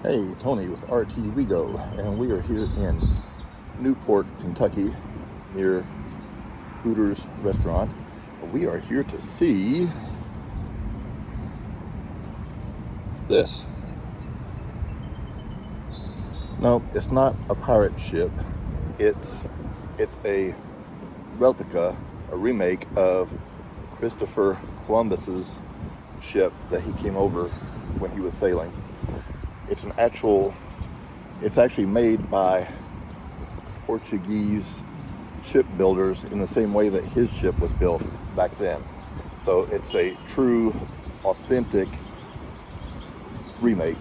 Hey, Tony with RT WeGo, and we are here in Newport, Kentucky, near Hooters restaurant. We are here to see this. No, it's not a pirate ship. It's a replica, a remake of Christopher Columbus's ship that he came over when he was sailing. It's actually made by Portuguese shipbuilders in the same way that his ship was built back then. So it's a true, authentic remake,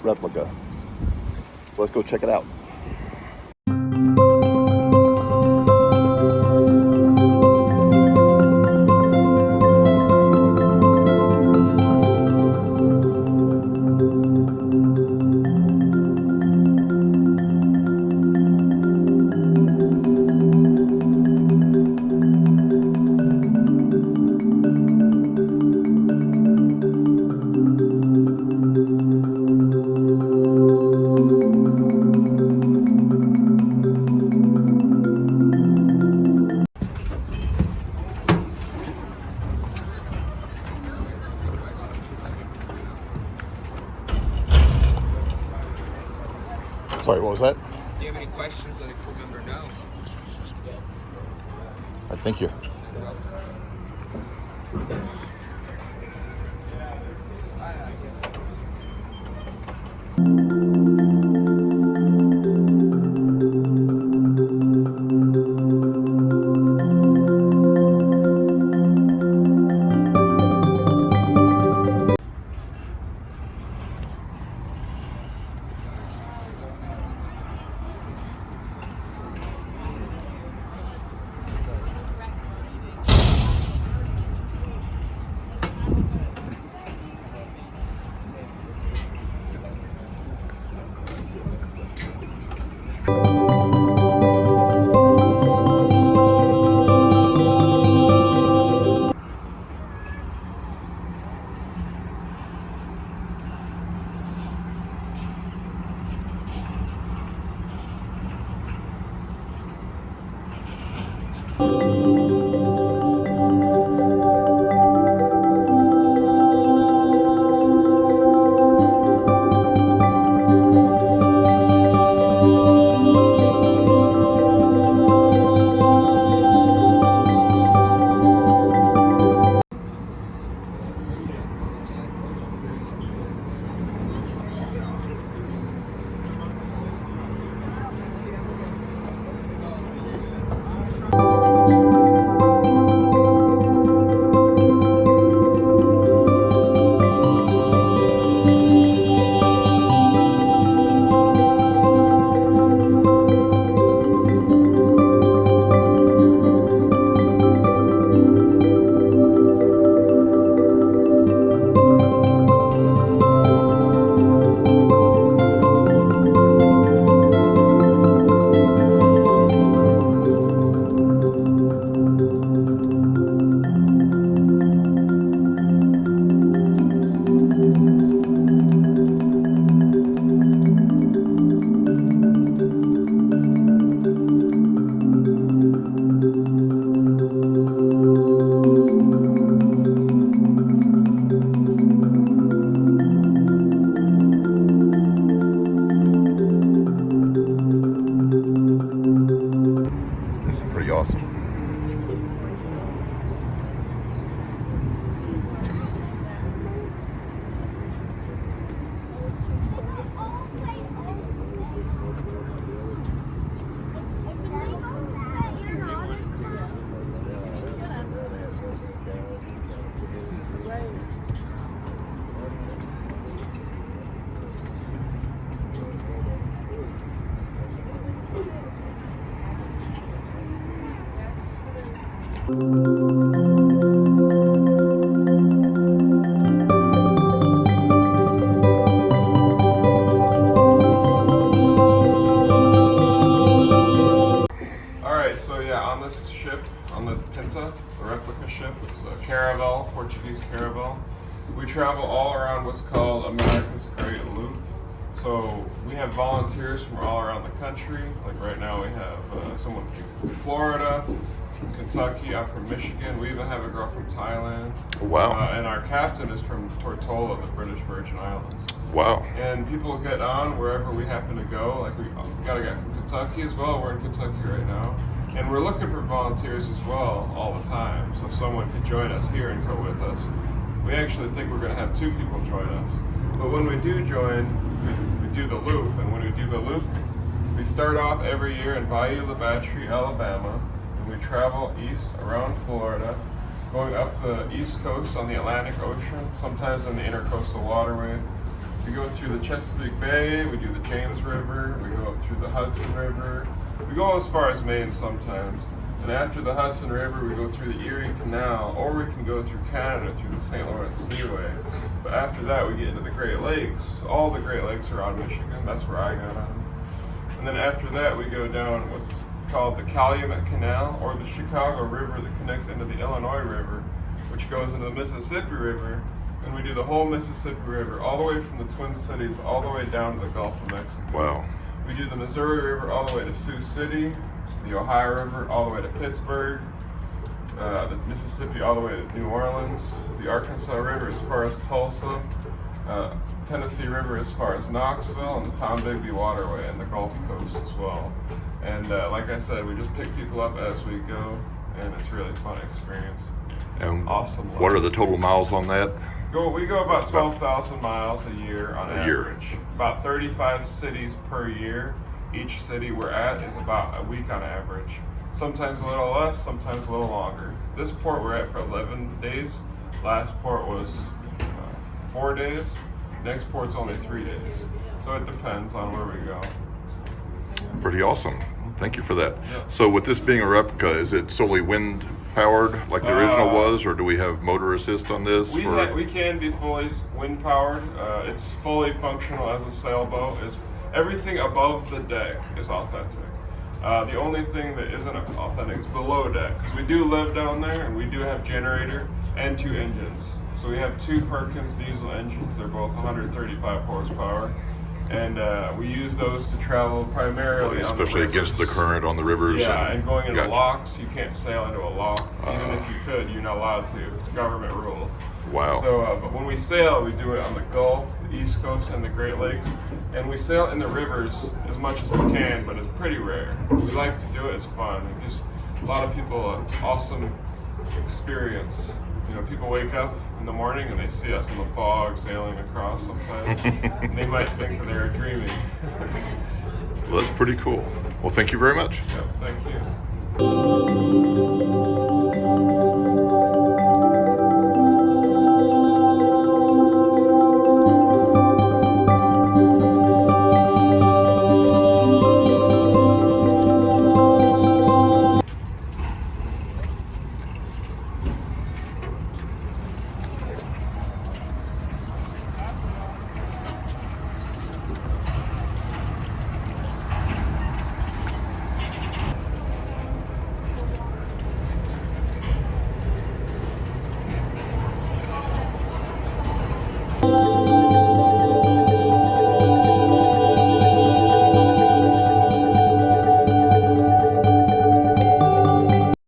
replica. So let's go check it out. Sorry, what was that? Do you have any questions that a crew member know? All right, thank you. This is pretty awesome. On this ship, on the Pinta, the replica ship, it's a caravelle, Portuguese caravelle. We travel all around what's called America's Great Loop. So we have volunteers from all around the country. Like right now we have someone from Florida, from Kentucky, I'm from Michigan. We even have a girl from Thailand. Wow. And our captain is from Tortola, the British Virgin Islands. Wow. And people get on wherever we happen to go. Like we got a guy from Kentucky as well. We're in Kentucky right now. And we're looking for volunteers as well all the time. So if someone could join us here and go with us. We actually think we're going to have 2 people join us. But when we do join, we do the loop. And when we do the loop, we start off every year in Bayou La Battery, Alabama. And we travel east around Florida, going up the east coast on the Atlantic Ocean, sometimes on the intercoastal waterway. We go through the Chesapeake Bay, we do the James River, we go up through the Hudson River. We go as far as Maine sometimes. And after the Hudson River, we go through the Erie Canal, or we can go through Canada through the St. Lawrence Seaway. But after that, we get into the Great Lakes. All the Great Lakes around Michigan. That's where I got on. And then after that, we go down what's called the Calumet Canal, or the Chicago River that connects into the Illinois River, which goes into the Mississippi River. And we do the whole Mississippi River, all the way from the Twin Cities, all the way down to the Gulf of Mexico. Wow. We do the Missouri River all the way to Sioux City, the Ohio River all the way to Pittsburgh, the Mississippi all the way to New Orleans, the Arkansas River as far as Tulsa, Tennessee River as far as Knoxville, and the Tombigbee Waterway and the Gulf Coast as well. And like I said, we just pick people up as we go, and it's a really fun experience. And Awesome. what are the total miles on that? We go about 12,000 miles a year on A year. average. About 35 cities per year. Each city we're at is about a week on average. Sometimes a little less, sometimes a little longer. This port we're at for 11 days. Last port was 4 days. Next port's only 3 days. So it depends on where we go. Pretty awesome. Thank you for that. Yeah. So with this being a replica, is it solely wind powered like the original was, or do we have motor assist on this? We can be fully wind powered. It's fully functional as a sailboat. Everything above the deck is authentic. The only thing that isn't authentic is below deck, because we do live down there and we do have generator and 2 engines. So we have 2 Perkins diesel engines. They're both 135 horsepower. And we use those to travel primarily especially on the against the current on the rivers. Yeah, and going into Gotcha. locks, you can't sail into a lock. Even if you could, you're not allowed to. It's government rule. Wow. So, but when we sail, we do it on the Gulf, the East Coast, and the Great Lakes. And we sail in the rivers as much as we can, but it's pretty rare. We like to do it, it's fun. It gives a lot of people an awesome experience. You know, people wake up in the morning and they see us in the fog sailing across sometimes. And they might think that they're dreaming. Well, that's pretty cool. Well, thank you very much. Yeah, thank you.